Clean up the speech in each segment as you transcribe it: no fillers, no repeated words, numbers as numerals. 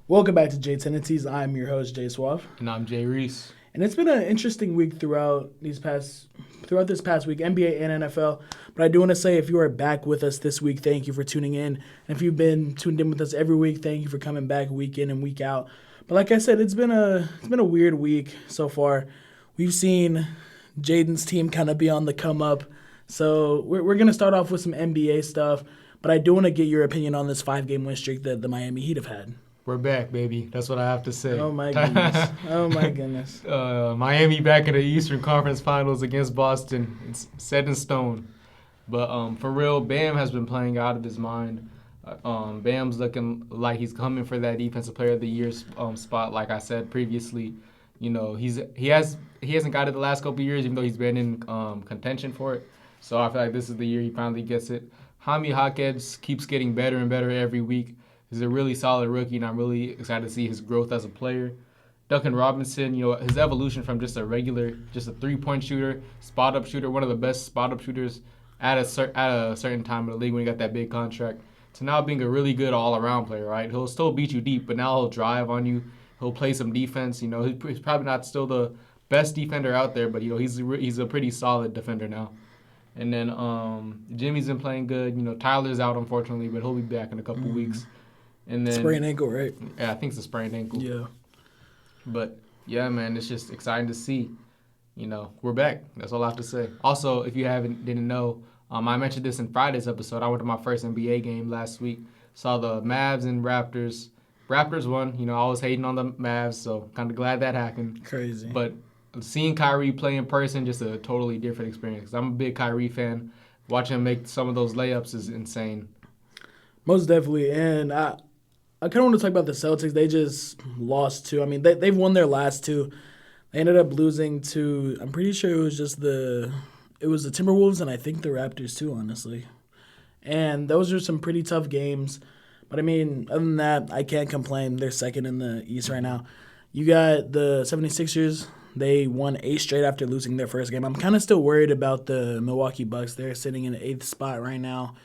Welcome back to Tendencies. I'm your host, Jay Suave. And I'm Jay Reese. And it's been an interesting week throughout this past week, NBA and NFL. But I do want to say, if you are back with us this week, thank you for tuning in. And if you've been tuned in with us every week, thank you for coming back week in and week out. But like I said, it's been a weird week so far. We've seen Jaden's team kind of be on the come up. So we're going to start off with some NBA stuff. But I do want to get your opinion on this 5-game win streak that the Miami Heat have had. We're back, baby. That's what I have to say. Oh, my goodness. Oh, my goodness. Miami back in the Eastern Conference Finals against Boston. It's set in stone. But for real, Bam has been playing out of his mind. Bam's looking like he's coming for that Defensive Player of the Year spot. Like I said previously, you know, he hasn't got it the last couple of years, even though he's been in contention for it. So I feel like this is the year he finally gets it. Jaime Jaquez keeps getting better and better every week. He's a really solid rookie, and I'm really excited to see his growth as a player. Duncan Robinson, you know, his evolution from just a 3-point shooter, spot-up shooter, one of the best spot-up shooters at a certain time in the league when he got that big contract, to now being a really good all-around player, right? He'll still beat you deep, but now he'll drive on you. He'll play some defense. You know, he's probably not still the best defender out there, but, you know, he's a pretty solid defender now. And then Jimmy's been playing good. You know, Tyler's out, unfortunately, but he'll be back in a couple weeks. And then sprained ankle, right? Yeah, I think it's a sprained ankle. Yeah. But, yeah, man, it's just exciting to see. You know, we're back. That's all I have to say. Also, if you didn't know, I mentioned this in Friday's episode. I went to my first NBA game last week. Saw the Mavs and Raptors. Raptors won. You know, I was hating on the Mavs, so kind of glad that happened. Crazy. But seeing Kyrie play in person, just a totally different experience. 'Cause I'm a big Kyrie fan. Watching him make some of those layups is insane. Most definitely. And I kind of want to talk about the Celtics. They just lost two. I mean, they've won their last two. They ended up losing to, I'm pretty sure it was the Timberwolves and I think the Raptors too, honestly. And those are some pretty tough games. But, I mean, other than that, I can't complain. They're second in the East right now. You got the 76ers. They won 8 straight after losing their first game. I'm kind of still worried about the Milwaukee Bucks. They're sitting in the 8th spot right now.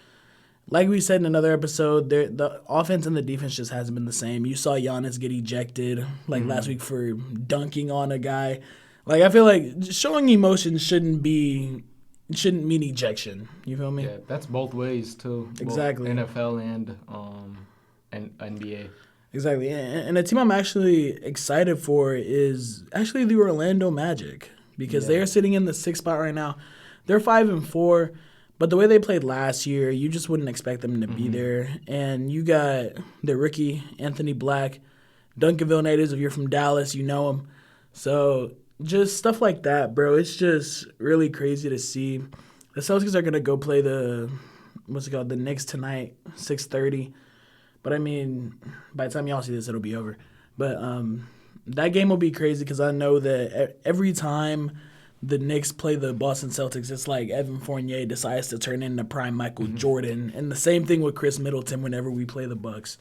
Like we said in another episode, the offense and the defense just hasn't been the same. You saw Giannis get ejected last week for dunking on a guy. Like, I feel like showing emotion shouldn't mean ejection. You feel me? Yeah, that's both ways too. Exactly. Both NFL and NBA. Exactly. And the team I'm actually excited for is actually the Orlando Magic because they are sitting in the 6th spot right now. They're 5-4. But the way they played last year, you just wouldn't expect them to be there. And you got the rookie, Anthony Black, Duncanville natives. If you're from Dallas, you know him. So just stuff like that, bro. It's just really crazy to see. The Celtics are going to go play the Knicks tonight, 6:30. But, I mean, by the time y'all see this, it'll be over. But that game will be crazy because I know that every time – the Knicks play the Boston Celtics, it's like Evan Fournier decides to turn into prime Michael Jordan. And the same thing with Chris Middleton whenever we play the Bucks.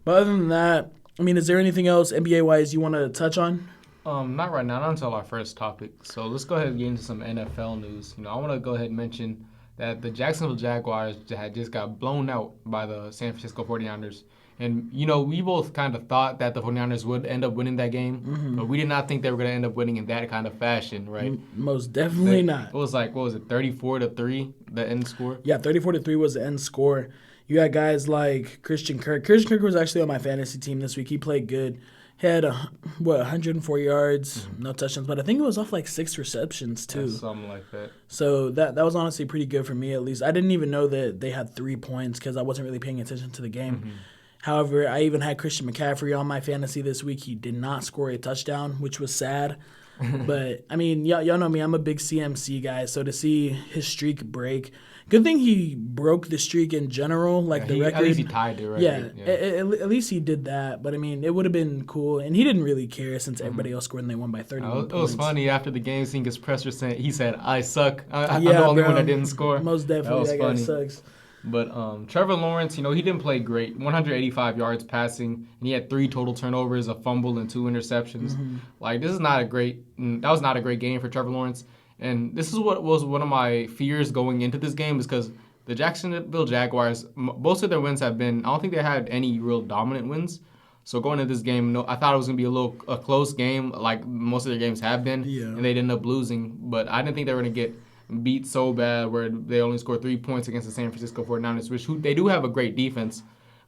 But other than that, I mean, is there anything else NBA-wise you want to touch on? Not right now. Not until our first topic. So let's go ahead and get into some NFL news. You know, I want to go ahead and mention that the Jacksonville Jaguars had just got blown out by the San Francisco 49ers. And, you know, we both kind of thought that the 49ers would end up winning that game, but we did not think they were going to end up winning in that kind of fashion, right? Most definitely not. It was like, 34-3, the end score? Yeah, 34-3 was the end score. You got guys like Christian Kirk. Christian Kirk was actually on my fantasy team this week. He played good. He had, 104 yards, no touchdowns, but I think it was off like 6 receptions too. Yeah, something like that. So that was honestly pretty good for me at least. I didn't even know that they had 3 points because I wasn't really paying attention to the game. However, I even had Christian McCaffrey on my fantasy this week. He did not score a touchdown, which was sad. But, I mean, y'all know me. I'm a big CMC guy. So to see his streak break, good thing he broke the streak in general, like the record. At least he tied the record. Yeah. At least he did that. But, I mean, it would have been cool. And he didn't really care since everybody else scored and they won by 31 points. It was funny. After the game, seeing his presser, he said, I suck. I'm the only one that didn't score. Most definitely. That guy sucks. But Trevor Lawrence, you know, he didn't play great. 185 yards passing, and he had 3 total turnovers, a fumble, and 2 interceptions. Like, that was not a great game for Trevor Lawrence. And this is what was one of my fears going into this game, is because the Jacksonville Jaguars, most of their wins have been, I don't think they had any real dominant wins. So going into this game, I thought it was going to be a close game, like most of their games have been, and they'd end up losing. But I didn't think they were going to get beat so bad where they only scored 3 points against the San Francisco 49ers, which they do have a great defense.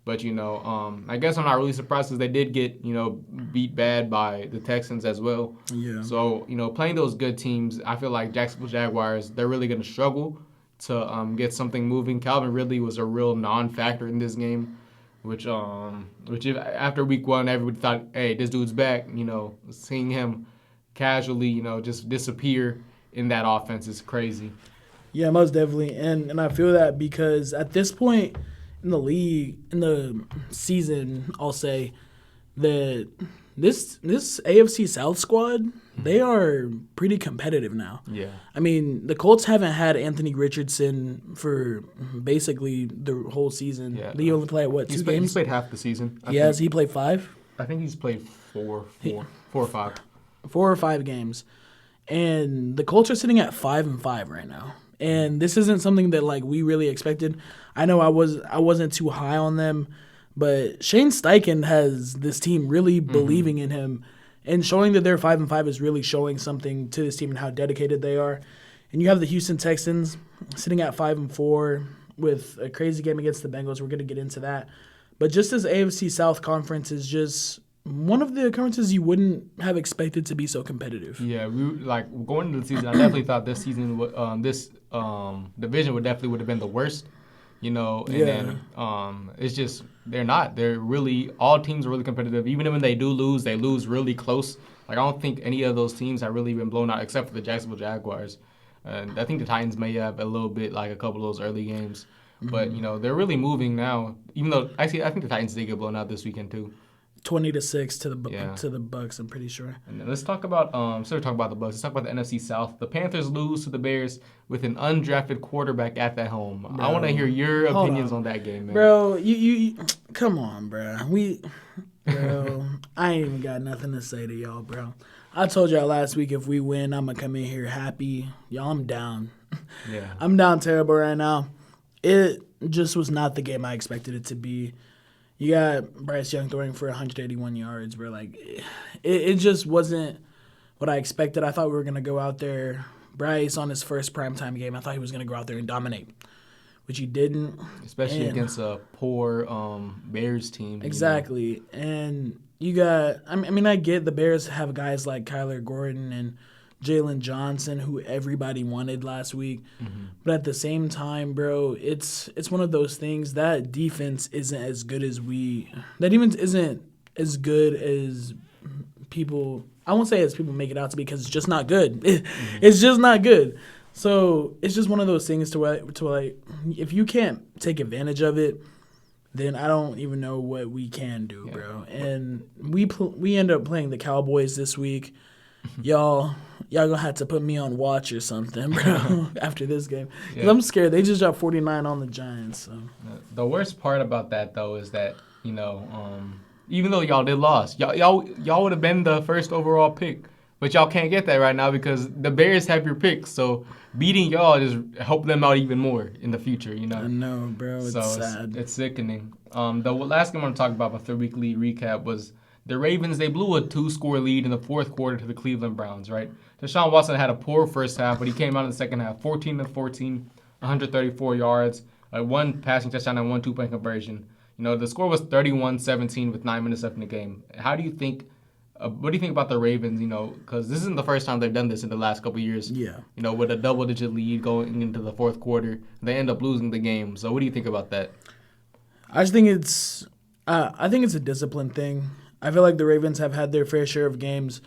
But, I guess I'm not really surprised because they did get, beat bad by the Texans as well. Yeah. So, playing those good teams, I feel like Jacksonville Jaguars, they're really going to struggle to get something moving. Calvin Ridley was a real non-factor in this game, which if, after week 1, everybody thought, hey, this dude's back. Seeing him casually, just disappear in that offense is crazy. Yeah, most definitely. And I feel that because at this point in the league, in the season, I'll say that this AFC South squad, they are pretty competitive now. Yeah. I mean, the Colts haven't had Anthony Richardson for basically the whole season. Yeah. He only played, 2 games? He's played half the season. He played 5? I think he's played 4 or 5. 4 or 5 games. And the Colts are sitting at 5-5 right now. And this isn't something that we really expected. I know I wasn't too high on them, but Shane Steichen has this team really believing in him, and showing that they're 5-5 is really showing something to this team and how dedicated they are. And you have the Houston Texans sitting at 5-4 with a crazy game against the Bengals. We're going to get into that. But just as AFC South Conference is just one of the conferences you wouldn't have expected to be so competitive. Yeah, going into the season, I definitely thought this season, this division would have been the worst. Then it's just they're not. They're really, all teams are really competitive. Even when they lose really close. I don't think any of those teams have really been blown out except for the Jacksonville Jaguars. And I think the Titans may have a little bit, a couple of those early games. But, they're really moving now. Even though, actually, I think the Titans did get blown out this weekend too. 20-6 to the Bucks, I'm pretty sure. And then let's talk about instead of talking about the Bucks, let's talk about the NFC South. The Panthers lose to the Bears with an undrafted quarterback at their home. Bro, I want to hear your opinions on that game, man. Bro, you come on, bro. I ain't even got nothing to say to y'all, bro. I told y'all last week if we win, I'm gonna come in here happy. Y'all, I'm down. Yeah. I'm down terrible right now. It just was not the game I expected it to be. You got Bryce Young throwing for 181 yards, bro. It just wasn't what I expected. I thought we were going to go out there. Bryce, on his first primetime game, I thought he was going to go out there and dominate, which he didn't. Especially against a poor Bears team. Exactly. And you got – I mean, I get the Bears have guys like Kyler Gordon and Jalen Johnson, who everybody wanted last week. Mm-hmm. But at the same time, bro, it's one of those things. That defense isn't as good as that even isn't as good as people – I won't say as people make it out to be because it's just not good. It's just not good. So it's just one of those things to if you can't take advantage of it, then I don't even know what we can do, bro. And we end up playing the Cowboys this week. Y'all gonna have to put me on watch or something, bro, after this game. Because I'm scared. They just dropped 49 on the Giants. So. The worst part about that, though, is that, even though y'all did lose, y'all would have been the first overall pick. But y'all can't get that right now because the Bears have your picks. So beating y'all just help them out even more in the future, I know, bro. It's sad. It's sickening. The last game I want to talk about, my 3-week lead recap, was the Ravens. They blew a 2-score lead in the fourth quarter to the Cleveland Browns, right? Deshaun Watson had a poor first half, but he came out in the second half, 14-14, 134 yards, 1 passing touchdown and 1 2-point conversion. The score was 31-17 with 9 minutes left in the game. How do you think what do you think about the Ravens, because this isn't the first time they've done this in the last couple of years. Yeah. With a double-digit lead going into the fourth quarter, they end up losing the game. So what do you think about that? I just think it's a discipline thing. I feel like the Ravens have had their fair share of games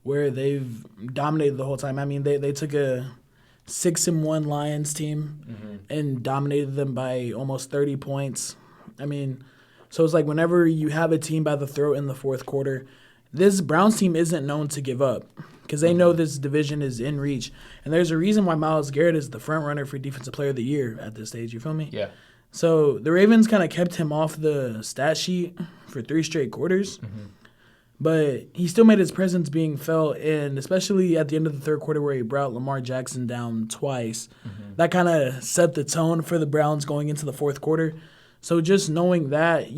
where they've dominated the whole time. I mean, they took a 6-1 Lions team and dominated them by almost 30 points. I mean, so it's like whenever you have a team by the throat in the fourth quarter, this Browns team isn't known to give up because they know this division is in reach. And there's a reason why Myles Garrett is the front runner for Defensive Player of the Year at this stage. You feel me? Yeah. So the Ravens kind of kept him off the stat sheet for 3 straight quarters. But he still made his presence being felt, and especially at the end of the third quarter where he brought Lamar Jackson down twice, that kind of set the tone for the Browns going into the fourth quarter. So just knowing that,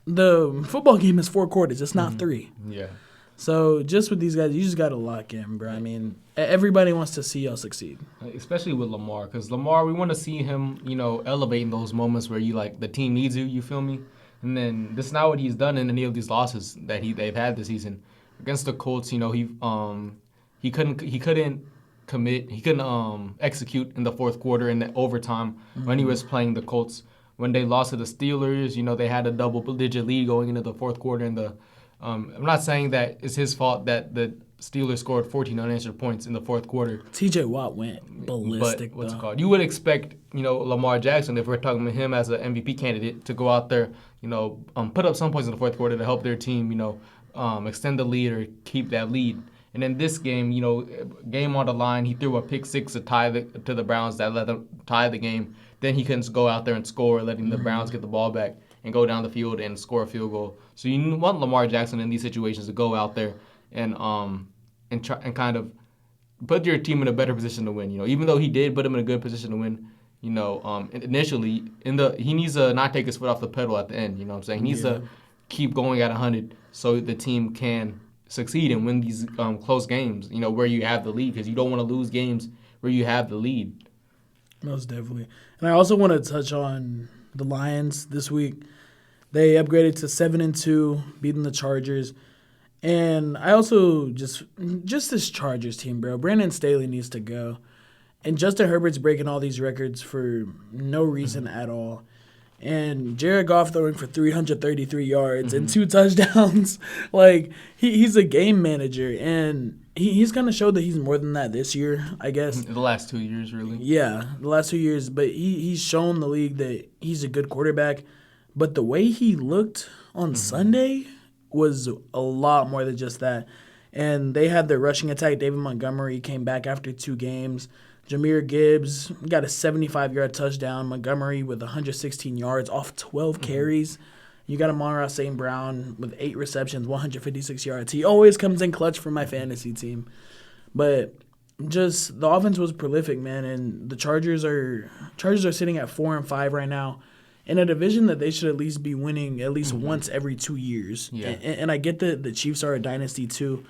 the football game is 4 quarters. It's not 3. Yeah. So just with these guys, you just got to lock in, bro. I mean, everybody wants to see y'all succeed. Especially with Lamar, because Lamar, we want to see him, elevate in those moments where the team needs you. You feel me? And then this is not what he's done in any of these losses that they've had this season. Against the Colts, he couldn't commit. He couldn't execute in the fourth quarter in the overtime when he was playing the Colts. When they lost to the Steelers, they had a double-digit lead going into the fourth quarter. And I'm not saying that it's his fault that the Steelers scored 14 unanswered points in the fourth quarter. TJ Watt went ballistic. But what's it called? You would expect, Lamar Jackson, if we're talking about him as an MVP candidate, to go out there, put up some points in the fourth quarter to help their team, extend the lead or keep that lead. And in this game, game on the line, he threw a pick six to to the Browns that let them tie the game. Then he couldn't go out there and score, letting the Browns get the ball back and go down the field and score a field goal. So you want Lamar Jackson in these situations to go out there and try and kind of put your team in a better position to win. Even though he did put him in a good position to win, initially he needs to not take his foot off the pedal at the end. You know what I'm saying? He needs to keep going at 100 so the team can succeed and win these close games. Where you have the lead, because you don't want to lose games where you have the lead. Most definitely. And I also want to touch on the Lions this week. They upgraded to 7-2, beating the Chargers. And I also just this Chargers team, bro. Brandon Staley needs to go. And Justin Herbert's breaking all these records for no reason at all. And Jared Goff throwing for 333 yards and 2 touchdowns. Like, he's a game manager. And he's kind of showed that he's more than that this year, I guess. The last 2 years, really. Yeah, the last 2 years. But he's shown the league that he's a good quarterback. But the way he looked on Sunday was a lot more than just that. And they had their rushing attack. David Montgomery came back after 2 games. Jahmyr Gibbs got a 75-yard touchdown. Montgomery with 116 yards off 12 carries. You got Amon-Ra St. Brown with 8 receptions, 156 yards. He always comes in clutch for my fantasy team. But just the offense was prolific, man. And the Chargers are sitting at 4-5 right now, in a division that they should at least be winning at least once every 2 years. Yeah. And I get that the Chiefs are a dynasty too,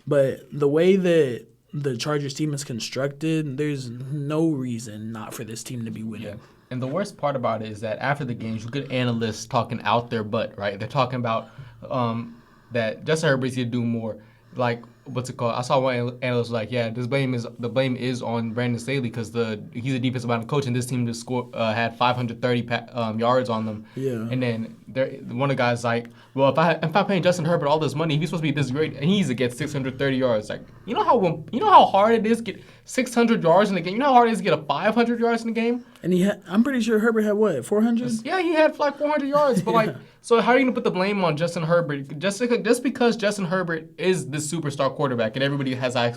but the way that the Chargers team is constructed, there's no reason not for this team to be winning. Yeah. And the worst part about it is that after the games, you get analysts talking out their butt, right? They're talking about that Justin Herbert's going to do more. Like, what's it called? I saw one analyst was like, yeah, the blame is on Brandon Staley because he's a defensive minded coach and this team just had 530 yards on them. Yeah. And then one of the guys like, well, if I'm paying Justin Herbert all this money, he's supposed to be this great, and he needs to get 630 yards. Like, you know how hard it is to get 600 yards in the game. You know how hard it is to get 500 yards in the game. And I'm pretty sure Herbert had what, 400? Yeah, he had like 400 yards, but like. So how are you going to put the blame on Justin Herbert? Just because Justin Herbert is the superstar quarterback and everybody has high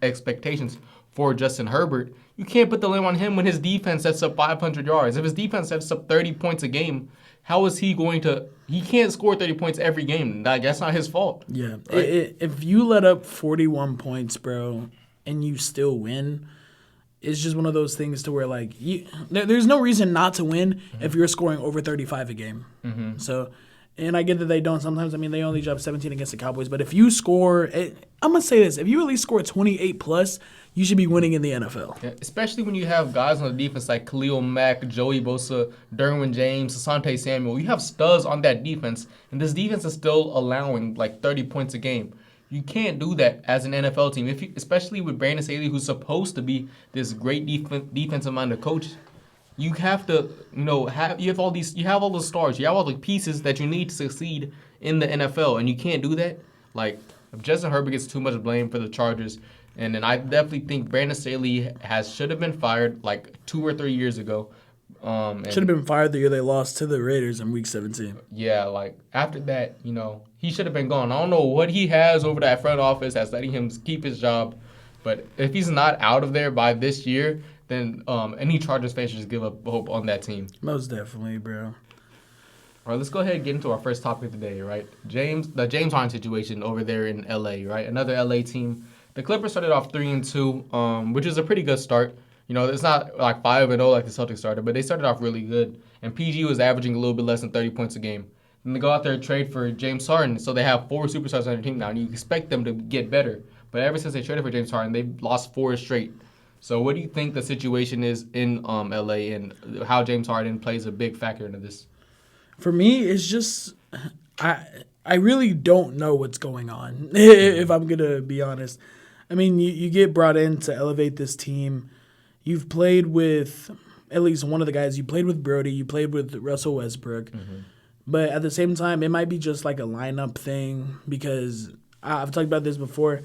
expectations for Justin Herbert, you can't put the blame on him when his defense sets up 500 yards. If his defense sets up 30 points a game, how is he going to – he can't score 30 points every game. That's not his fault. Yeah. Right? If you let up 41 points, bro, and you still win – it's just one of those things to where, like, there's no reason not to win if you're scoring over 35 a game. So, and I get that they don't sometimes. I mean, they only dropped 17 against the Cowboys. But if you score, I'm going to say this. If you at least score 28+, you should be winning in the NFL. Yeah, especially when you have guys on the defense like Khalil Mack, Joey Bosa, Derwin James, Asante Samuel. You have studs on that defense, and this defense is still allowing, like, 30 points a game. You can't do that as an NFL team, especially with Brandon Staley, who's supposed to be this great defensive-minded coach. You have to, you have all the stars, you have all the pieces that you need to succeed in the NFL, and you can't do that. Like, if Justin Herbert gets too much blame for the Chargers, and then I definitely think Brandon Staley should have been fired like 2 or 3 years ago. Should have been fired the year they lost to the Raiders in Week 17. Yeah, like, after that, he should have been gone. I don't know what he has over that front office that's letting him keep his job. But if he's not out of there by this year, then any Chargers fans should just give up hope on that team. Most definitely, bro. All right, let's go ahead and get into our first topic of the day, right? The James Harden situation over there in L.A., right? Another L.A. team. The Clippers started off 3-2, which is a pretty good start. It's not like 5-0 like the Celtics started, but they started off really good. And PG was averaging a little bit less than 30 points a game. Then they go out there and trade for James Harden. So they have 4 superstars on their team now, and you expect them to get better. But ever since they traded for James Harden, they've lost 4 straight. So what do you think the situation is in LA and how James Harden plays a big factor into this? For me, it's just I really don't know what's going on, if I'm going to be honest. I mean, you get brought in to elevate this team. You've played with at least one of the guys. You played with Brody. You played with Russell Westbrook. Mm-hmm. But at the same time, it might be just like a lineup thing because I've talked about this before.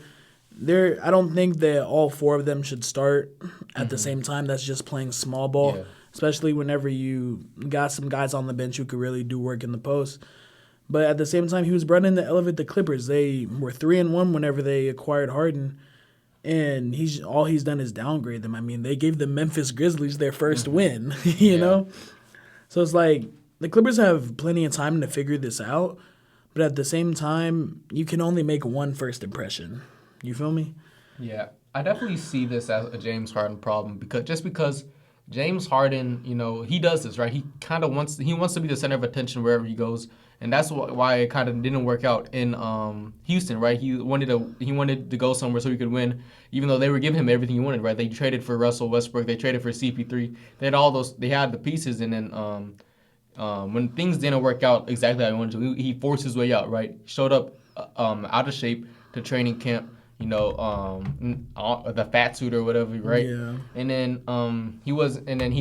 I don't think that all 4 of them should start at the same time. That's just playing small ball, especially whenever you got some guys on the bench who could really do work in the post. But at the same time, he was brought in to elevate the Clippers. They were 3-1 whenever they acquired Harden, and all he's done is downgrade them. I mean, they gave the Memphis Grizzlies their first win, you know? So it's like the Clippers have plenty of time to figure this out, but at the same time, you can only make one first impression. You feel me? Yeah, I definitely see this as a James Harden problem because James Harden, he does this, right? He kind of wants to be the center of attention wherever he goes, and that's why it kind of didn't work out in Houston, right? He wanted to go somewhere so he could win, even though they were giving him everything he wanted, right? They traded for Russell Westbrook, they traded for CP3, they had all those, they had the pieces, and then when things didn't work out exactly how he wanted to, he forced his way out, right? Showed up out of shape to training camp. The fat suit or whatever, right? Yeah. And then he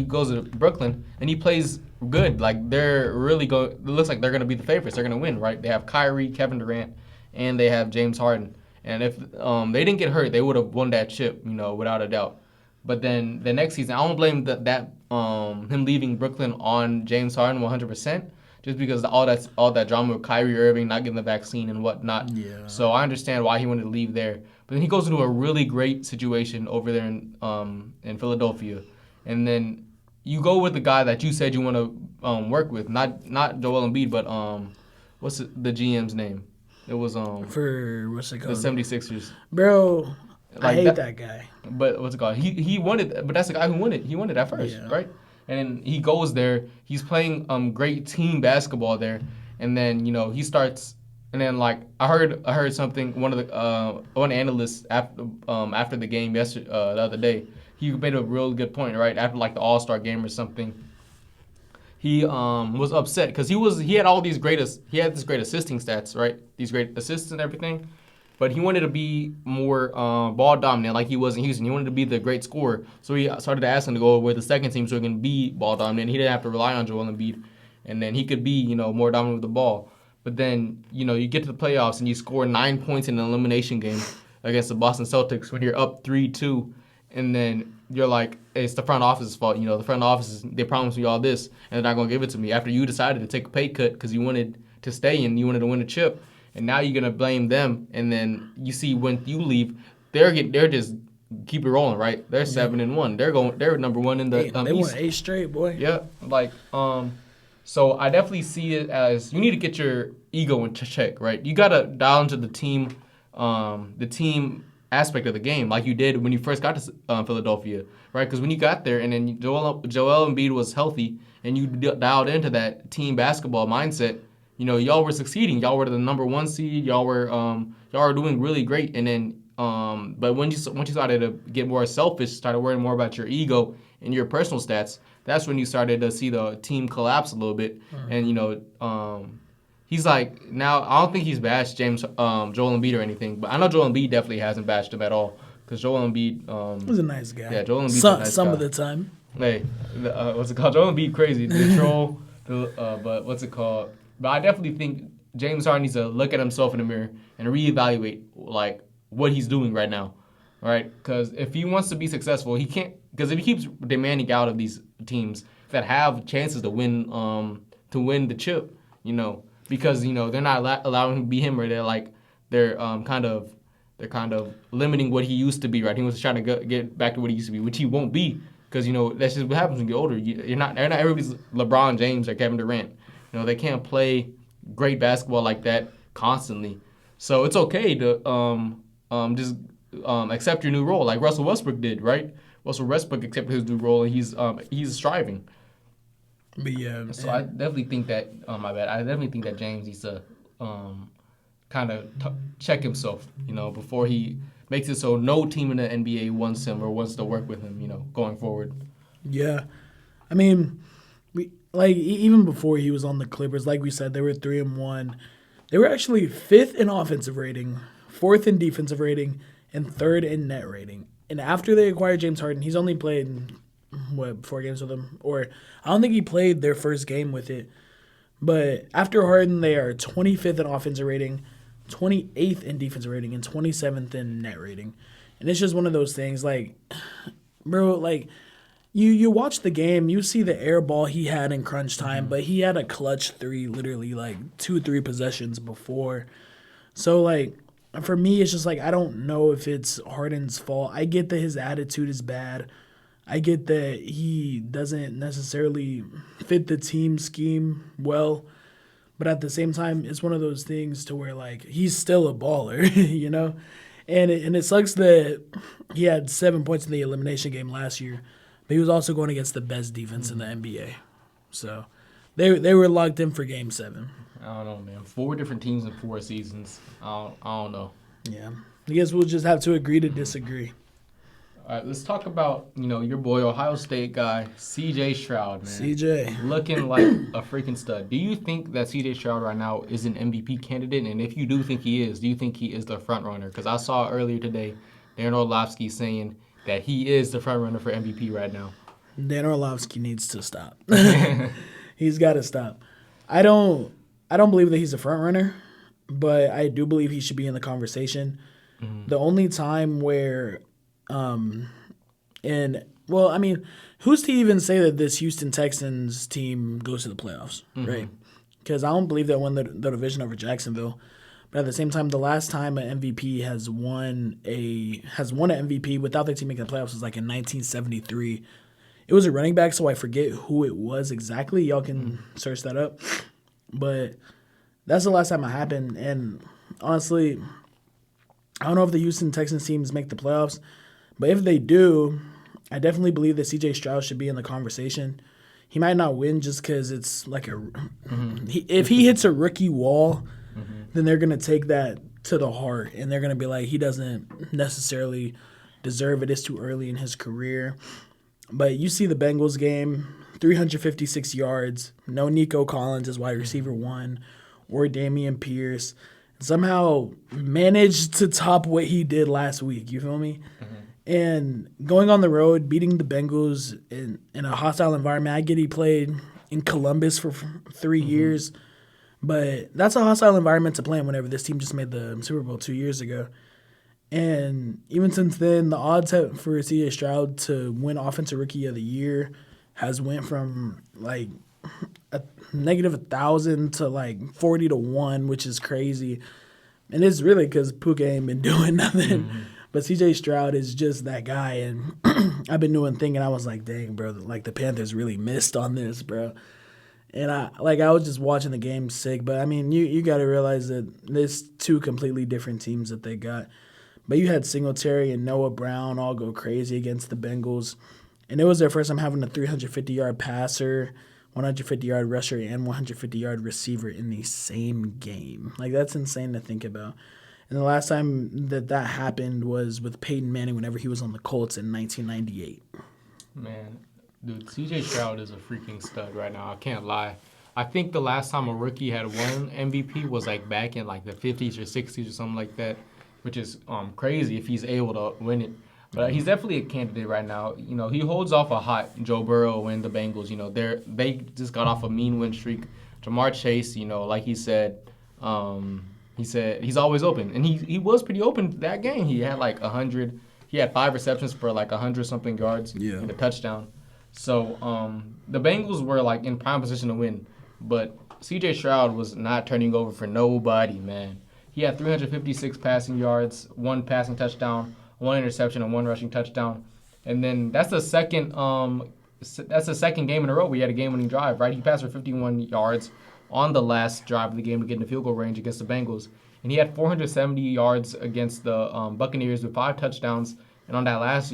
goes to Brooklyn and he plays good. Like they're really it looks like they're gonna be the favorites. They're gonna win, right? They have Kyrie, Kevin Durant, and they have James Harden. And if they didn't get hurt, they would have won that chip, without a doubt. But then the next season, I don't blame him leaving Brooklyn on James Harden 100%. Just because all that drama with Kyrie Irving not getting the vaccine and whatnot. Yeah. So I understand why he wanted to leave there. But then he goes into a really great situation over there in Philadelphia. And then you go with the guy that you said you want to work with, not Joel Embiid, but what's the GM's name? It was for what's it called? The 76ers. Bro, I hate that guy. But what's it called? He wanted, but that's the guy who won it. He won it at first, right? And he goes there. He's playing great team basketball there, and then he starts. And then I heard something. One analyst after the game the other day, he made a real good point. Right after the All-Star game or something, he was upset because he had this great assisting stats, right? These great assists and everything. But he wanted to be more ball dominant like he was in Houston. He wanted to be the great scorer. So he started asking to go with the second team so he can be ball dominant. He didn't have to rely on Joel Embiid. And then he could be, more dominant with the ball. But then, you get to the playoffs and you score 9 points in an elimination game against the Boston Celtics when you're up 3-2. And then you're like, it's the front office's fault. The front office, they promised me all this and they're not going to give it to me after you decided to take a pay cut because you wanted to stay and you wanted to win a chip. And now you're gonna blame them, and then you see when you leave, they're just keep it rolling, right? They're 7-1. They're number 1 in the East. They won 8 straight, boy. Yeah, so I definitely see it as you need to get your ego into check, right? You gotta dial into the team aspect of the game, like you did when you first got to Philadelphia, right? Because when you got there, and then Joel Embiid was healthy, and you dialed into that team basketball mindset. Y'all were succeeding. Y'all were the number 1 seed. Y'all were doing really great. And then, but once you started to get more selfish, started worrying more about your ego and your personal stats, that's when you started to see the team collapse a little bit. And he's like now. I don't think he's bashed Joel Embiid or anything, but I know Joel Embiid definitely hasn't bashed him at all because Joel Embiid was a nice guy. Yeah, Joel Embiid's a nice guy. Some of the time. Hey, what's it called? Joel Embiid crazy. The troll. But what's it called? But I definitely think James Harden needs to look at himself in the mirror and reevaluate what he's doing right now, right? Because if he wants to be successful, he can't. Because if he keeps demanding out of these teams that have chances to win the chip, because they're not allowing him to be him, or they're kind of limiting what he used to be, right? He was trying to get back to what he used to be, which he won't be, because that's just what happens when you get older. They're not everybody's LeBron James or Kevin Durant. They can't play great basketball like that constantly. So it's okay to just accept your new role, like Russell Westbrook did, right? Russell Westbrook accepted his new role, and he's striving. But yeah, So I definitely think that. My bad. I definitely think that James needs to kind of check himself, before he makes it so no team in the NBA wants him or wants to work with him, going forward. yeah. I mean, even before he was on the Clippers, like we said, they were 3-1. They were actually 5th in offensive rating, 4th in defensive rating, and 3rd in net rating. And after they acquired James Harden, he's only played 4 games with them, or I don't think he played their first game with it. But after Harden, they are 25th in offensive rating, 28th in defensive rating, and 27th in net rating. And it's just one of those things, like, bro, like, you watch the game, you see the air ball he had in crunch time, but he had a clutch 3 literally, like, 2-3 possessions before. So, like, for me, it's just, like, I don't know if it's Harden's fault. I get that his attitude is bad. I get that he doesn't necessarily fit the team scheme well. But at the same time, it's one of those things to where, like, he's still a baller, And it sucks that he had 7 points in the elimination game last year, but he was also going against the best defense in the NBA. So they were locked in for Game 7. I don't know, man. 4 different teams in 4 seasons. I don't know. Yeah. I guess we'll just have to agree to disagree. All right, let's talk about, your boy, Ohio State guy, CJ Stroud, man. CJ. Looking like a freaking stud. Do you think that CJ Stroud right now is an MVP candidate? And if you do think he is, do you think he is the front runner? Because I saw earlier today Darren Orlovsky saying that he is the front runner for MVP right now. Dan Orlovsky needs to stop. He's got to stop. I don't believe that he's a front runner, but I do believe he should be in the conversation. Mm-hmm. The only time where who's to even say that this Houston Texans team goes to the playoffs, right? Because I don't believe they won the division over Jacksonville. But at the same time, the last time an MVP has won an MVP without their team making the playoffs was like in 1973. It was a running back, so I forget who it was exactly. Y'all can search that up. But that's the last time it happened. And honestly, I don't know if the Houston Texans teams make the playoffs. But if they do, I definitely believe that CJ Stroud should be in the conversation. He might not win just because it's like if he hits a rookie wall, then they're going to take that to the heart. And they're going to be like, he doesn't necessarily deserve it. It's too early in his career. But you see the Bengals game, 356 yards, no Nico Collins as wide receiver 1 or Dameon Pierce. Somehow managed to top what he did last week. You feel me? And going on the road, beating the Bengals in a hostile environment. I get he played in Columbus for 3 years, but that's a hostile environment to play in whenever this team just made the Super Bowl 2 years ago. And even since then, the odds for CJ Stroud to win Offensive Rookie of the Year has went from like a negative 1,000 to like 40 to 1, which is crazy. And it's really because Puka ain't been doing nothing. But CJ Stroud is just that guy, and I've been doing thinking, I was like, dang, bro, like the Panthers really missed on this, bro. And I was just watching the game sick, but I mean, you got to realize that there's 2 completely different teams that they got. But you had Singletary and Noah Brown all go crazy against the Bengals, and it was their first time having a 350-yard passer, 150-yard rusher, and 150-yard receiver in the same game. Like, that's insane to think about. And the last time that happened was with Peyton Manning whenever he was on the Colts in 1998. Man, dude, CJ Stroud is a freaking stud right now. I can't lie. I think the last time a rookie had won MVP was like back in like the 50s or 60s or something like that, which is crazy if he's able to win it. But he's definitely a candidate right now. He holds off a hot Joe Burrow and the Bengals. They just got off a mean win streak. Jamar Chase, like he said, he said he's always open, and he was pretty open that game. He had like 100. He had 5 receptions for like 100-something yards and a touchdown. So the Bengals were like in prime position to win, but CJ Stroud was not turning over for nobody, man. He had 356 passing yards, 1 passing touchdown, 1 interception, and 1 rushing touchdown. And then that's the second game in a row we had a game-winning drive, right? He passed for 51 yards on the last drive of the game to get in the field goal range against the Bengals. And he had 470 yards against the Buccaneers with 5 touchdowns. And on that last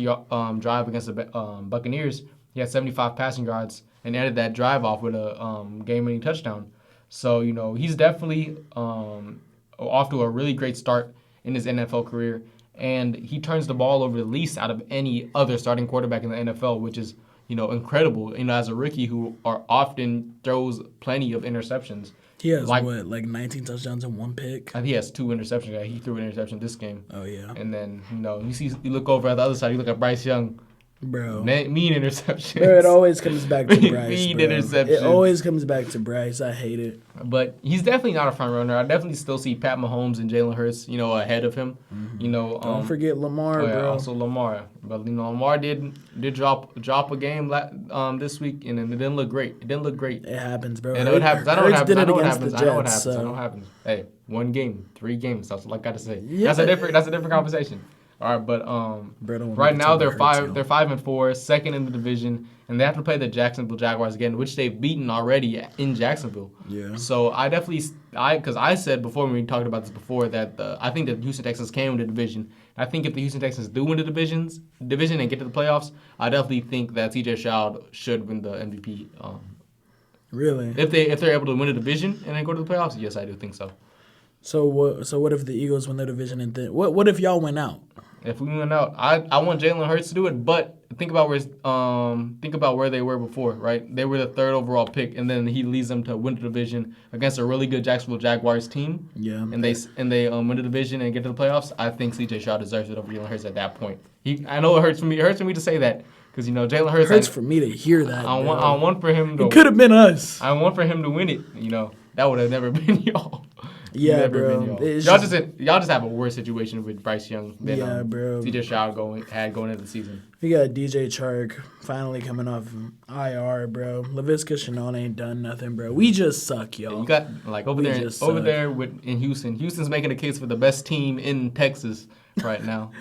drive against the Buccaneers, he had 75 passing yards and ended that drive off with a game-winning touchdown. So, he's definitely off to a really great start in his NFL career, and he turns the ball over the least out of any other starting quarterback in the NFL, which is, incredible. As a rookie who often throws plenty of interceptions. He has, like 19 touchdowns and 1 pick? He has 2 interceptions. He threw an interception this game. Oh, yeah. And then, you look over at the other side, you look at Bryce Young. Bro. Mean interceptions. Bro, it always comes back to Bryce, Mean bro. interceptions. It always comes back to Bryce. I hate it. But he's definitely not a front runner. I definitely still see Pat Mahomes and Jalen Hurts, ahead of him. Mm-hmm. Don't forget Lamar, bro. Also Lamar. But, Lamar did drop a game this week, and it didn't look great. It happens, bro. And it happens. I know what happens. So. Hey, 1 game, 3 games. That's all I got to say. Yeah. That's a different conversation. All right, but right now they're 5-4, second in the division, and they have to play the Jacksonville Jaguars again, which they've beaten already in Jacksonville. Yeah. So because I said before when we talked about this before that I think the Houston Texans can win the division. I think if the Houston Texans do win the division and get to the playoffs, I definitely think that CJ Stroud should win the MVP. Really? If they're able to win the division and then go to the playoffs, yes, I do think so. So what if the Eagles win their division and what if y'all win out? If we went out, I want Jalen Hurts to do it, but think about where they were before, right? They were the 3rd overall pick, and then he leads them to win the division against a really good Jacksonville Jaguars team. Yeah. And they win the division and get to the playoffs. I think CJ Stroud deserves it over Jalen Hurts at that point. I know it hurts for me. It hurts for me to say that because Jalen Hurts. It hurts for me to hear that. I want for him to. It could have been us. I want for him to win it. That would have never been y'all. Yeah, bro. Y'all just have a worse situation with Bryce Young than bro. CJ Stroud going into the season. We got DJ Chark finally coming off IR, bro. Laviska Shenault ain't done nothing, bro. We just suck, y'all. Yeah, you got over there in Houston. Houston's making a case for the best team in Texas right now.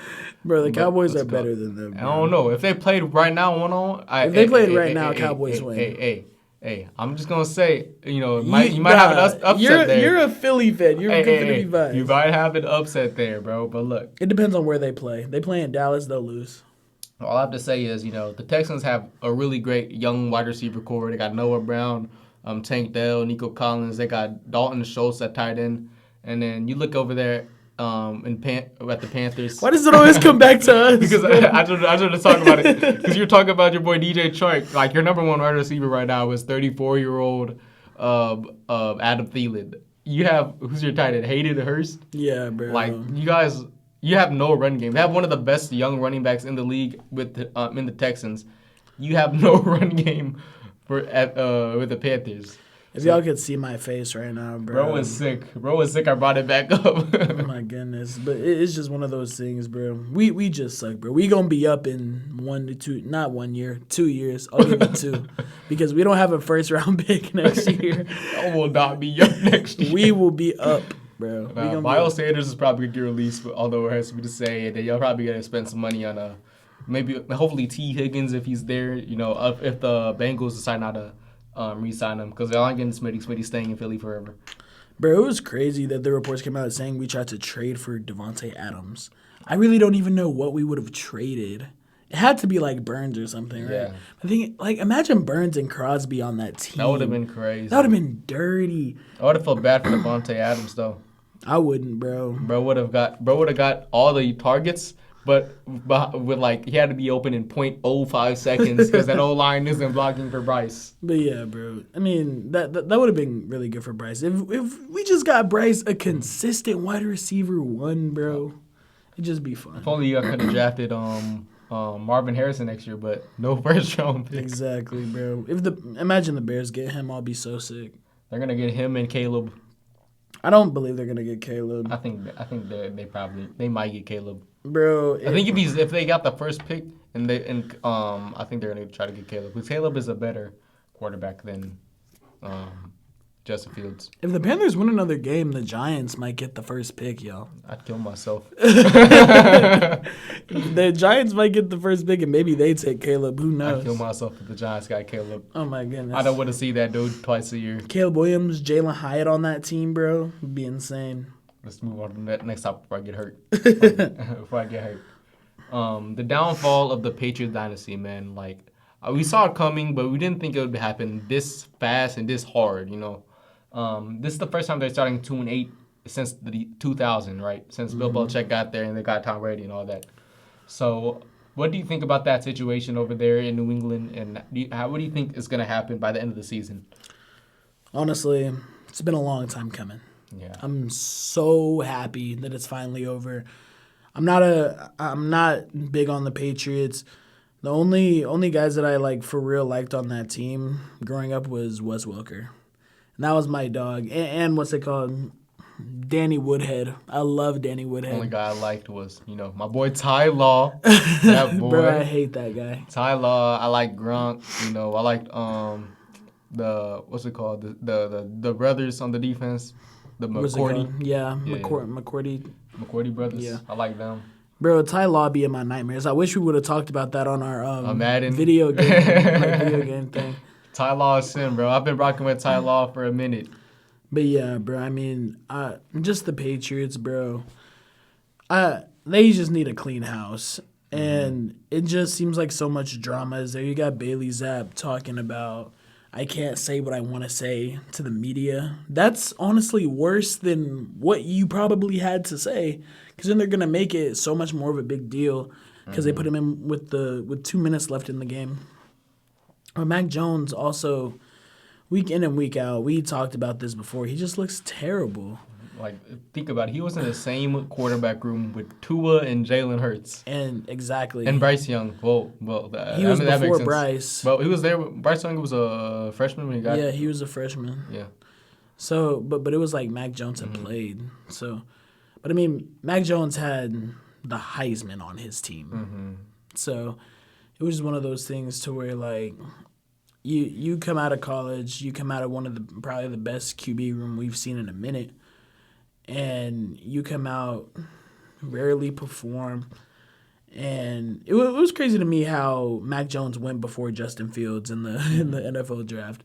Bro, the Cowboys are better than them, bro. I don't know. If they played right now if they played right now, Cowboys win. Hey, I'm just gonna say, you might have an upset there. You're a Philly fan. You're good to be biased. You might have an upset there, bro. But look, it depends on where they play. They play in Dallas, they'll lose. All I have to say is, the Texans have a really great young wide receiver core. They got Noah Brown, Tank Dell, Nico Collins. They got Dalton Schultz at tight end, and then you look over there. At the Panthers. Why does it always come back to us? Because I tried to talk about it. Because you're talking about your boy DJ Chark. Like, your number 1 wide receiver right now is 34-year-old Adam Thielen. You have, who's your tight end? Hayden Hurst? Yeah, bro. Like, you have no run game. They have one of the best young running backs in the league in the Texans. You have no run game with the Panthers. If y'all could see my face right now, bro. Bro is sick. I brought it back up. Oh, my goodness. But it's just one of those things, bro. We just suck, bro. We going to be up in 1 to 2, not 1 year, 2 years. I'll give it 2. Because we don't have a first-round pick next year. I will not be up next year. We will be up, bro. Miles Sanders is probably going to get released, although it has to be to say that y'all probably going to spend some money on hopefully T. Higgins if he's there. If the Bengals decide not to re-sign him, because they're not getting Smitty's staying in Philly forever. Bro, it was crazy that the reports came out saying we tried to trade for Devontae Adams. I really don't even know what we would have traded. It had to be like Burns or something, right? Yeah. I think, imagine Burns and Crosby on that team. That would have been crazy. That would have been dirty. I would have felt bad for Devontae Adams, though. I wouldn't, bro. Bro would have got all the targets, but with he had to be open in 0.05 seconds because that old line isn't blocking for Bryce. But yeah, bro. I mean, that would have been really good for Bryce. If we just got Bryce a consistent wide receiver 1, bro, it'd just be fun. If only you could have drafted Marvin Harrison next year, but no first round picks. Exactly, bro. Imagine the Bears get him, I'll be so sick. They're gonna get him and Caleb. I don't believe they're gonna get Caleb. I think they might get Caleb. Bro, I think if they got the first pick I think they're gonna try to get Caleb, because Caleb is a better quarterback than Justin Fields. If the Panthers win another game, the Giants might get the first pick, y'all. I'd kill myself. The Giants might get the first pick, and maybe they take Caleb. Who knows? I'd kill myself if the Giants got Caleb. Oh, my goodness. I don't want to see that dude twice a year. Caleb Williams, Jalen Hyatt on that team, bro, would be insane. Let's move on to the next topic before I get hurt. The downfall of the Patriots Dynasty, man. We saw it coming, but we didn't think it would happen this fast and this hard. This is the first time they're starting 2-8 since the 2000, right? Since Bill Belichick got there and they got Tom Brady and all that. So, what do you think about that situation over there in New England, and what do you think is going to happen by the end of the season? Honestly, it's been a long time coming. Yeah, I'm so happy that it's finally over. I'm not big on the Patriots. The only guys that I for real liked on that team growing up was Wes Welker. And that was my dog. And what's it called? Danny Woodhead. I love Danny Woodhead. The only guy I liked was, my boy Ty Law. That boy. Bro, I hate that guy. Ty Law. I like Gronk. I liked the what's it called? The brothers on the defense. The McCourty. Yeah. McCourty. McCourty brothers. Yeah. I like them. Bro, Ty Law be in my nightmares. I wish we would have talked about that on our Madden video game thing. Ty Law is sin, bro. I've been rocking with Ty Law for a minute. But yeah, bro, I mean, just the Patriots, bro. They just need a clean house. And it just seems like so much drama is there. You got Bailey Zapp talking about, I can't say what I want to say to the media. That's honestly worse than what you probably had to say, because then they're going to make it so much more of a big deal because they put him in with 2 minutes left in the game. But Mac Jones also, week in and week out, we talked about this before. He just looks terrible. Think about it. He was in the same quarterback room with Tua and Jalen Hurts. And exactly. And Bryce Young. He was before Bryce. Well, he was there. Bryce Young was a freshman when he got. Yeah, he was a freshman. Yeah. So, but it was like Mac Jones had played. So, but I mean, Mac Jones had the Heisman on his team. So, it was just one of those things to where you come out of college, you come out of one of probably the best QB room we've seen in a minute. And you come out, rarely perform. And it was crazy to me how Mac Jones went before Justin Fields in the NFL draft.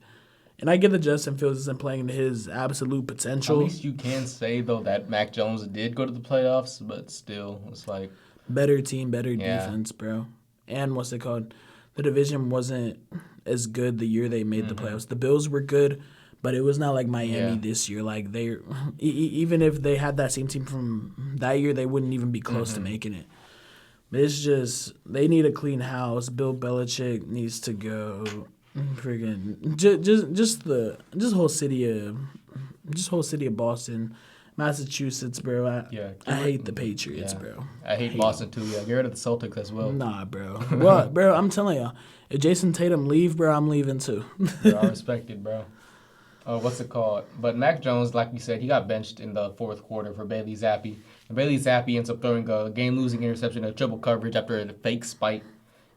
And I get that Justin Fields isn't playing to his absolute potential. At least you can say, though, that Mac Jones did go to the playoffs, but still, it's like... Better team, better defense, bro. And what's it called? The division wasn't as good the year they made the playoffs. The Bills were good. But it was not like Miami this year. Like even if they had that same team from that year, they wouldn't even be close to making it. But it's just they need a clean house. Bill Belichick needs to go. Friggin' just whole city of Boston, Massachusetts, bro. I hate the Patriots, bro. I hate Boston too. Yeah, get rid of the Celtics as well. Nah, bro. Well, bro, I'm telling y'all, if Jason Tatum leave, bro, I'm leaving too. Bro, I respect it, bro. What's it called? But Mac Jones, like you said, he got benched in the fourth quarter for Bailey Zappi. And Bailey Zappi ends up throwing a game-losing interception, a triple coverage after a fake spike.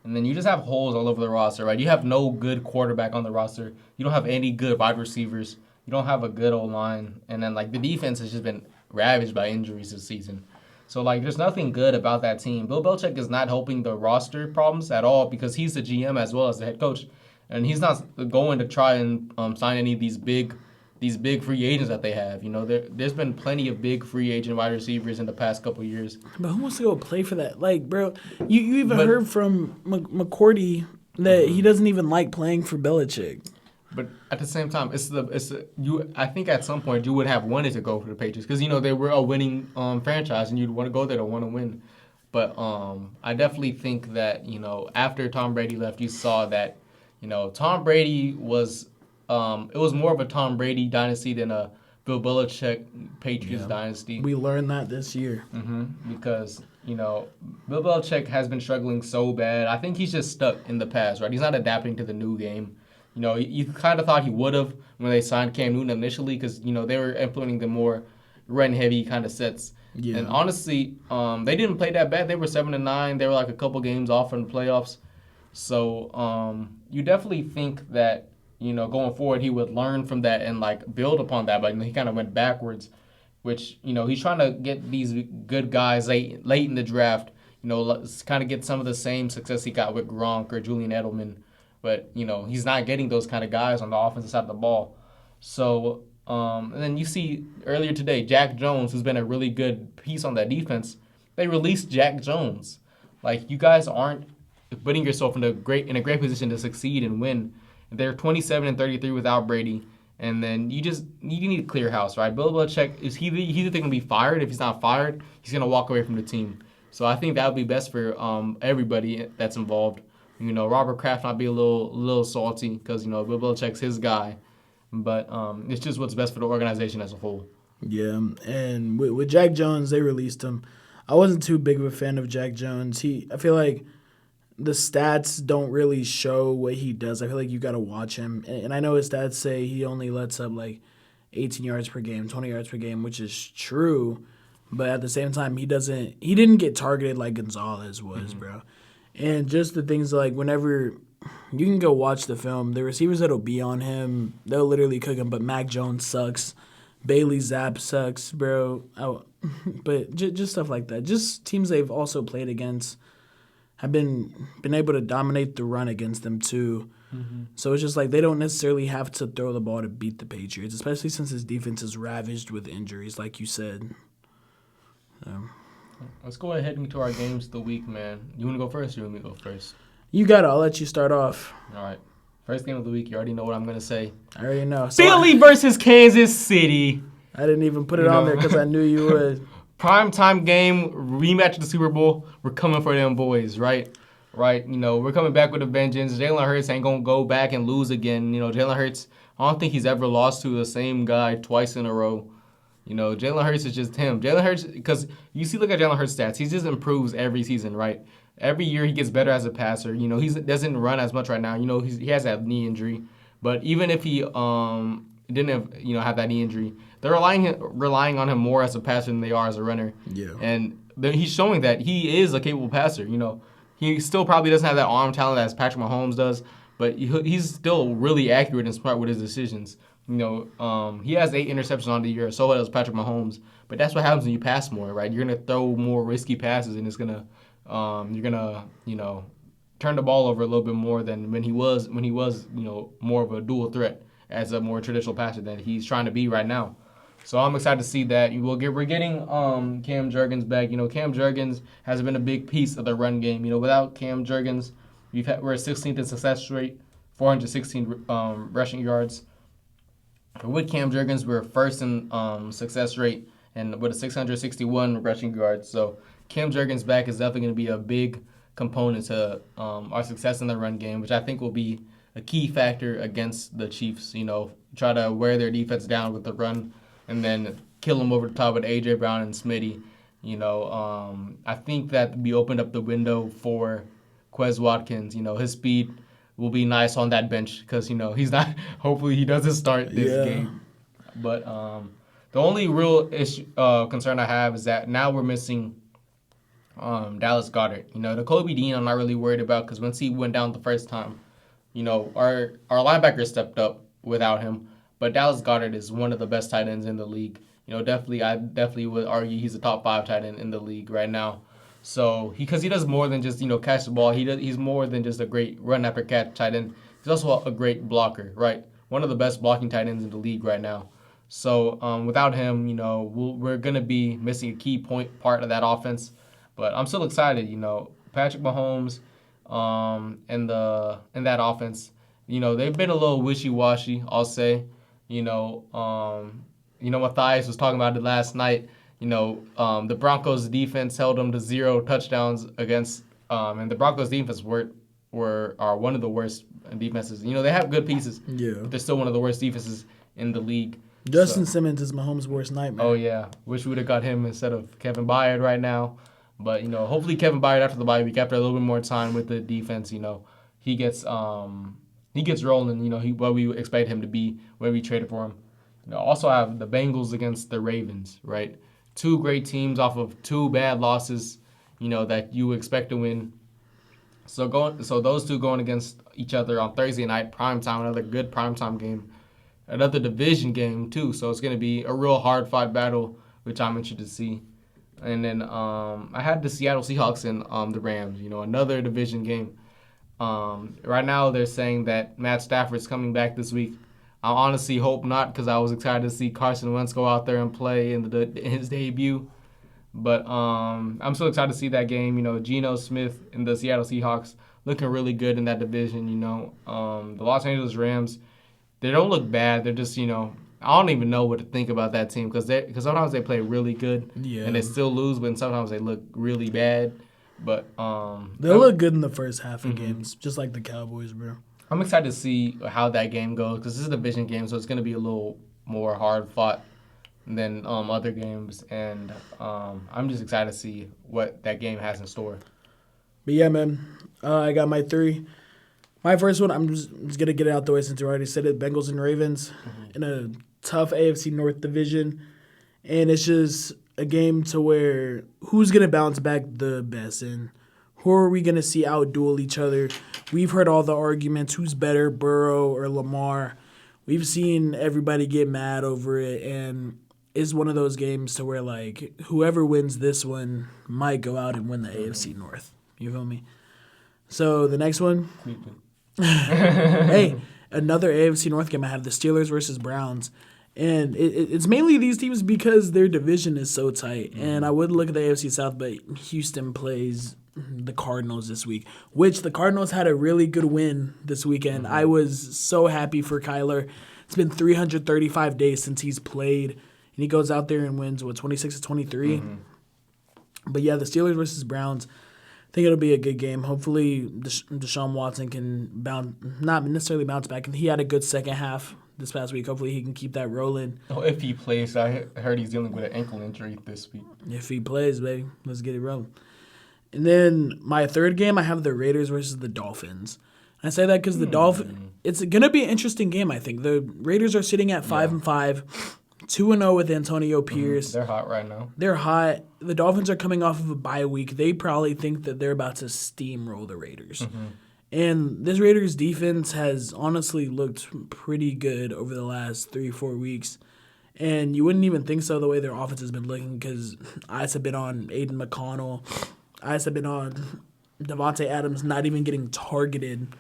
And then you just have holes all over the roster, right? You have no good quarterback on the roster. You don't have any good wide receivers. You don't have a good O-line. And then, the defense has just been ravaged by injuries this season. So, there's nothing good about that team. Bill Belichick is not helping the roster problems at all because he's the GM as well as the head coach. And he's not going to try and sign any of these big free agents that they have. There's been plenty of big free agent wide receivers in the past couple of years. But who wants to go play for that? Bro, you even heard from McCourty that he doesn't even like playing for Belichick. But at the same time, I think at some point you would have wanted to go for the Patriots because they were a winning franchise and you'd want to go there to want to win. But I definitely think that after Tom Brady left, you saw that. Tom Brady was it was more of a Tom Brady dynasty than a Bill Belichick Patriots dynasty. We learned that this year. Because, Bill Belichick has been struggling so bad. I think he's just stuck in the past, right? He's not adapting to the new game. You kind of thought he would have when they signed Cam Newton initially because, they were implementing the more run-heavy kind of sets. Yeah. And honestly, they didn't play that bad. They were 7-9. They were a couple games off from the playoffs. So you definitely think that, going forward he would learn from that and, build upon that. But he kind of went backwards, which, he's trying to get these good guys late in the draft, kind of get some of the same success he got with Gronk or Julian Edelman. But, he's not getting those kind of guys on the offensive side of the ball. So, and then you see earlier today, Jack Jones, who's been a really good piece on that defense, they released Jack Jones. You guys aren't putting yourself in a great position to succeed and win. They're 27-33 without Brady, and then you need a clear house, right? Bill Belichick he's either going to be fired. If he's not fired, he's going to walk away from the team. So I think that would be best for everybody that's involved. Robert Kraft might be a little salty because Bill Belichick's his guy, but it's just what's best for the organization as a whole. Yeah, and with Jack Jones, they released him. I wasn't too big of a fan of Jack Jones. I feel like the stats don't really show what he does. I feel like you got to watch him. And I know his stats say he only lets up like 18 yards per game, 20 yards per game, which is true. But at the same time, he didn't get targeted like Gonzalez was, bro. And just the things like whenever you can go watch the film, the receivers that'll be on him, they'll literally cook him. But Mac Jones sucks. Bailey Zapp sucks, bro. But just stuff like that. Just teams they've also played against have been able to dominate the run against them too. So it's just like they don't necessarily have to throw the ball to beat the Patriots, especially since his defense is ravaged with injuries, like you said. Let's go ahead and to our games of the week, man. You want to go first or you want me to go first? You got it. I'll let you start off. All right. First game of the week, you already know what I'm going to say. I already know. So Philly versus Kansas City. I didn't even put it on there because I knew you would. Primetime game, rematch of the Super Bowl. We're coming for them boys, right? Right. We're coming back with a vengeance. Jalen Hurts ain't going to go back and lose again. Jalen Hurts, I don't think he's ever lost to the same guy twice in a row. Jalen Hurts is just him. Jalen Hurts, because look at Jalen Hurts' stats. He just improves every season, right? Every year he gets better as a passer. He doesn't run as much right now. He has that knee injury. But even if he didn't have that knee injury, they're relying on him more as a passer than they are as a runner. Yeah. And he's showing that he is a capable passer. He still probably doesn't have that arm talent as Patrick Mahomes does, but he's still really accurate and smart with his decisions. He has 8 interceptions on the year, so does Patrick Mahomes. But that's what happens when you pass more, right? You're gonna throw more risky passes, and you're gonna turn the ball over a little bit more than when he was more of a dual threat as a more traditional passer than he's trying to be right now. So I'm excited to see that. We're getting Cam Jurgens back. Cam Jurgens has been a big piece of the run game. Without Cam Jurgens, we're 16th in success rate, 416 rushing yards. With Cam Jurgens, we're first in success rate and with a 661 rushing yards. So Cam Jurgens back is definitely going to be a big component to our success in the run game, which I think will be a key factor against the Chiefs. Try to wear their defense down with the run and then kill them over the top with A.J. Brown and Smitty. I think that we opened up the window for Quez Watkins. His speed will be nice on that bench because, he's not – hopefully he doesn't start this game. But the only real concern I have is that now we're missing Dallas Goedert. The Kobe Dean I'm not really worried about because once he went down the first time, our linebacker stepped up without him. But Dallas Goedert is one of the best tight ends in the league. I definitely would argue he's a top 5 tight end in the league right now. So because he does more than just catch the ball, he's more than just a great run after catch tight end. He's also a great blocker, right? One of the best blocking tight ends in the league right now. So without him, we're gonna be missing a key part of that offense. But I'm still excited. Patrick Mahomes, in that offense, they've been a little wishy-washy, I'll say. Matthias was talking about it last night. The Broncos defense held them to 0 touchdowns against, and the Broncos defense are one of the worst defenses. They have good pieces, but they're still one of the worst defenses in the league. Justin Simmons is Mahomes' worst nightmare. Oh yeah, wish we would have got him instead of Kevin Byard right now. But hopefully Kevin Byard after the bye week, after a little bit more time with the defense, he gets rolling. What we expect him to be when we traded for him. Also have the Bengals against the Ravens, right? 2 great teams off of 2 bad losses, that you expect to win. So those 2 going against each other on Thursday night, primetime, another good primetime game, another division game too. So it's going to be a real hard-fought battle, which I'm interested to see. And then I had the Seattle Seahawks and the Rams, another division game. Right now they're saying that Matt Stafford's coming back this week. I honestly hope not because I was excited to see Carson Wentz go out there and play in his debut. But I'm so excited to see that game. Geno Smith and the Seattle Seahawks looking really good in that division. The Los Angeles Rams, they don't look bad. They're just I don't even know what to think about that team because sometimes they play really good and they still lose, but sometimes they look really bad. But they'll look good in the first half of games, just like the Cowboys, bro. I'm excited to see how that game goes because this is a division game, so it's going to be a little more hard fought than other games, and I'm just excited to see what that game has in store. But yeah, man, I got my 3. My first one, I'm just going to get it out the way since you already said it. Bengals and Ravens in a tough AFC North division. And it's just a game to where who's going to bounce back the best and who are we going to see out-duel each other. We've heard all the arguments, who's better, Burrow or Lamar. We've seen everybody get mad over it, and it's one of those games to where, like, whoever wins this one might go out and win the AFC North. You feel me? So the next one, hey, another AFC North game. I have the Steelers versus Browns. And it's mainly these teams because their division is so tight. And I would look at the AFC South, but Houston plays the Cardinals this week, which the Cardinals had a really good win this weekend. I was so happy for Kyler. It's been 335 days since he's played, and he goes out there and wins, 26-23? But yeah, the Steelers versus Browns, I think it'll be a good game. Hopefully Deshaun Watson can not necessarily bounce back. He had a good second half this past week. Hopefully he can keep that rolling. Oh, if he plays, I heard he's dealing with an ankle injury this week. If he plays, baby, let's get it rolling. And then my third game, I have the Raiders versus the Dolphins. I say that because the Dolphins, it's going to be an interesting game, I think. The Raiders are sitting at 5-5, 2-0 with Antonio Pierce. They're hot right now. They're hot. The Dolphins are coming off of a bye week. They probably think that they're about to steamroll the Raiders. And this Raiders defense has honestly looked pretty good over the last 3-4 weeks. And you wouldn't even think so the way their offense has been looking because eyes have been on Aiden McConnell. Eyes have been on Devontae Adams not even getting targeted.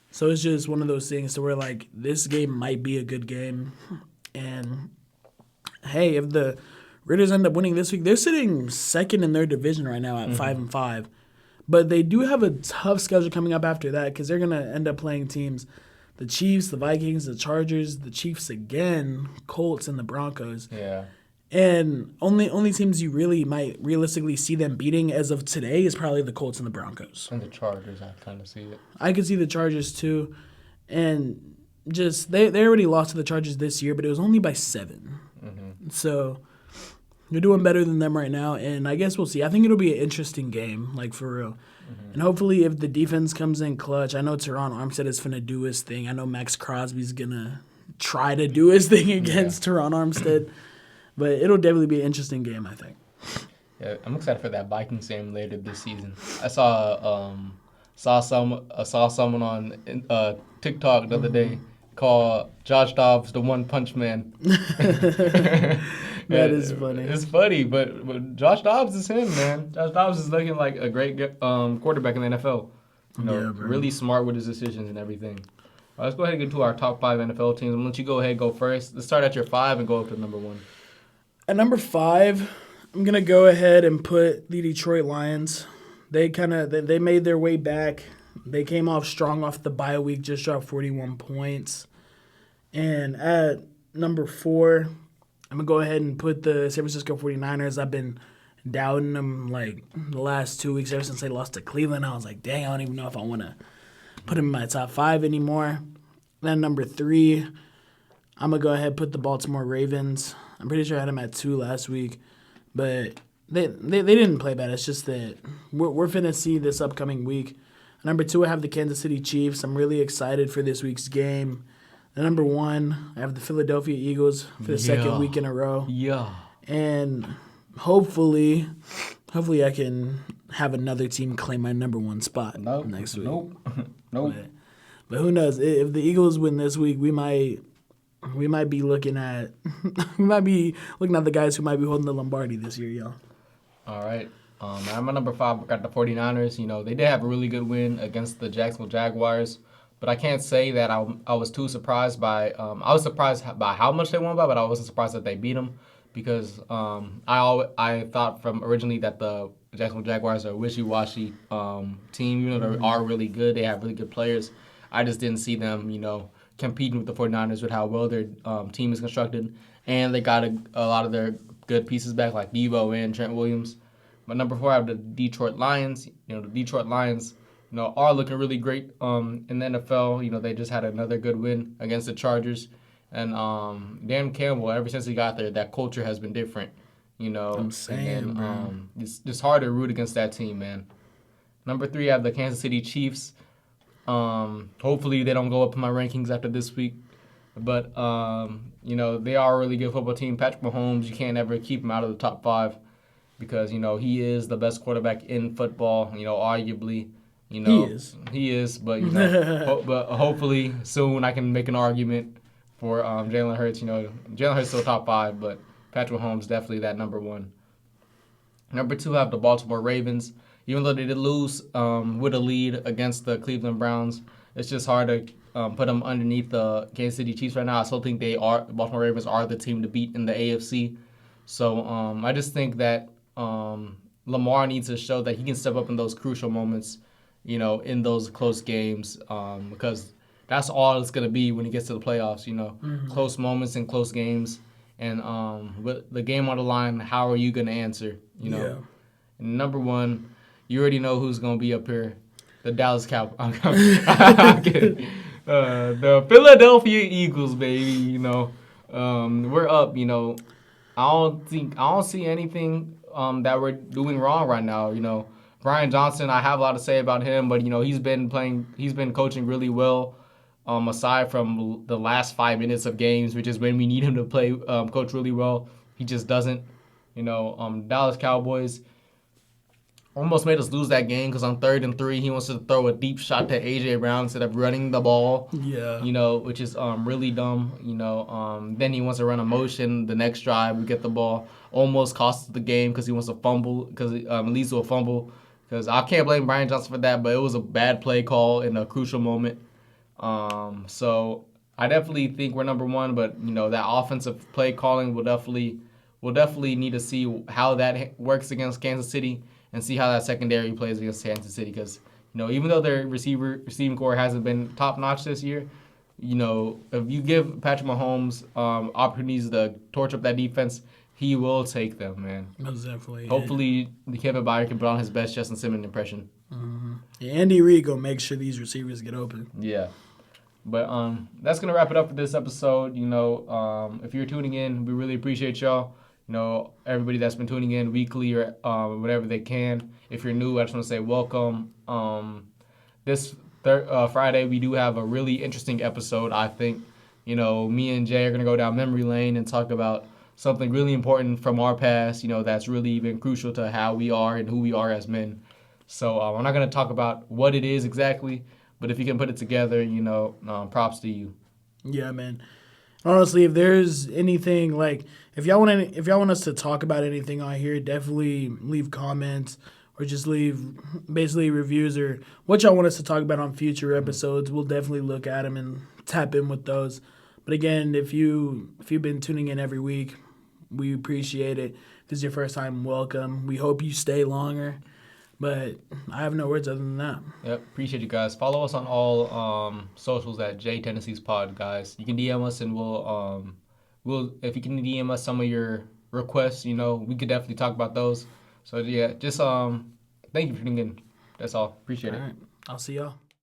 So it's just one of those things to where, like, this game might be a good game. And, hey, if the Raiders end up winning this week, they're sitting second in their division right now at 5-5. But they do have a tough schedule coming up after that because they're going to end up playing teams, the Chiefs, the Vikings, the Chargers, the Chiefs again, Colts, and the Broncos. Yeah. And only teams you really might realistically see them beating as of today is probably the Colts and the Broncos. And the Chargers, I kind of see it. I could see the Chargers too. And just they already lost to the Chargers this year, but it was only by 7. So you're doing better than them right now, and I guess we'll see. I think it'll be an interesting game, like for real. And hopefully if the defense comes in clutch, I know Teron Armstead is finna do his thing. I know Max Crosby's gonna try to do his thing against Teron Armstead. But it'll definitely be an interesting game, I think. Yeah, I'm excited for that Vikings game later this season. I saw someone on TikTok the other day call Josh Dobbs the One Punch Man. That is funny. It's funny, but Josh Dobbs is him, man. Josh Dobbs is looking like a great quarterback in the NFL. Really smart with his decisions and everything. All right, let's go ahead and get to our top 5 NFL teams. I'm going to let you go ahead and go first. Let's start at your 5 and go up to number 1. At number 5, I'm going to go ahead and put the Detroit Lions. They made their way back. They came off strong off the bye week, just dropped 41 points. And at number 4, I'm going to go ahead and put the San Francisco 49ers. I've been doubting them like the last 2 weeks ever since they lost to Cleveland. I was like, dang, I don't even know if I want to put them in my top 5 anymore. Then number 3, I'm going to go ahead and put the Baltimore Ravens. I'm pretty sure I had them at 2 last week, but they didn't play bad. It's just that we're finna see this upcoming week. Number 2, I have the Kansas City Chiefs. I'm really excited for this week's game. And number 1, I have the Philadelphia Eagles for the second week in a row. Yeah. And hopefully I can have another team claim my number 1 spot next week. Nope. But who knows? If the Eagles win this week, we might be looking at the guys who might be holding the Lombardi this year, y'all. All right. I'm at number 5. I got the 49ers. They did have a really good win against the Jacksonville Jaguars, but I can't say that I was too surprised by. I was surprised by how much they won by, but I wasn't surprised that they beat them because I thought from originally that the Jacksonville Jaguars are a wishy-washy team. Even though they are really good, they have really good players. I just didn't see them, competing with the 49ers with how well their team is constructed. And they got a lot of their good pieces back, like Devo and Trent Williams. But number 4, I have the Detroit Lions. The Detroit Lions, are looking really great in the NFL. They just had another good win against the Chargers. And Dan Campbell, ever since he got there, that culture has been different. I'm saying, man. It's just hard to root against that team, man. Number 3, I have the Kansas City Chiefs. Hopefully they don't go up in my rankings after this week. But, they are a really good football team. Patrick Mahomes, you can't ever keep him out of the top 5 because, he is the best quarterback in football, arguably. He is, but, but hopefully soon I can make an argument for Jalen Hurts. Jalen Hurts still top 5, but Patrick Mahomes definitely that number 1. Number 2, I have the Baltimore Ravens. Even though they did lose with a lead against the Cleveland Browns, it's just hard to put them underneath the Kansas City Chiefs right now. I still think Baltimore Ravens are the team to beat in the AFC. So I just think that Lamar needs to show that he can step up in those crucial moments, in those close games, because that's all it's going to be when he gets to the playoffs, close moments and close games. And with the game on the line, how are you going to answer, Yeah. And number 1, you already know who's going to be up here. The Dallas Cowboys. I'm kidding. The Philadelphia Eagles, baby. We're up. I don't see anything that we're doing wrong right now. Brian Johnson, I have a lot to say about him, but he's been coaching really well. Aside from the last 5 minutes of games, which is when we need him to play, coach really well, he just doesn't. Dallas Cowboys almost made us lose that game because on 3rd and 3, he wants to throw a deep shot to A.J. Brown instead of running the ball. Yeah. Which is really dumb. Then he wants to run a motion. The next drive, we get the ball. Almost cost us the game because he wants to fumble, because it leads to a fumble. Because I can't blame Brian Johnson for that, but it was a bad play call in a crucial moment. So I definitely think we're number 1, but, that offensive play calling will definitely need to see how that works against Kansas City. And see how that secondary plays against Kansas City. Because, even though their receiving core hasn't been top-notch this year, if you give Patrick Mahomes opportunities to torch up that defense, he will take them, man. Most definitely. Hopefully, Kevin Byard can put on his best Justin Simmons impression. Mm-hmm. Yeah, Andy Reid go make sure these receivers get open. Yeah. But that's going to wrap it up for this episode. If you're tuning in, we really appreciate y'all. Everybody that's been tuning in weekly or whatever they can. If you're new, I just want to say welcome. This Friday, we do have a really interesting episode, I think. Me and Jay are going to go down memory lane and talk about something really important from our past, that's really been crucial to how we are and who we are as men. So I'm not going to talk about what it is exactly, but if you can put it together, props to you. Yeah, man. Honestly, if there's anything if y'all want us to talk about anything on here, definitely leave comments or just leave basically reviews or what y'all want us to talk about on future episodes. We'll definitely look at them and tap in with those. But again, if you've been tuning in every week, we appreciate it. If this is your first time, welcome. We hope you stay longer. But I have no words other than that. Yep, appreciate you guys. Follow us on all socials at Tendencies Pod, guys. You can DM us and we'll if you can DM us some of your requests, we could definitely talk about those. So yeah, just thank you for tuning in. That's all. Appreciate it. All right. I'll see y'all.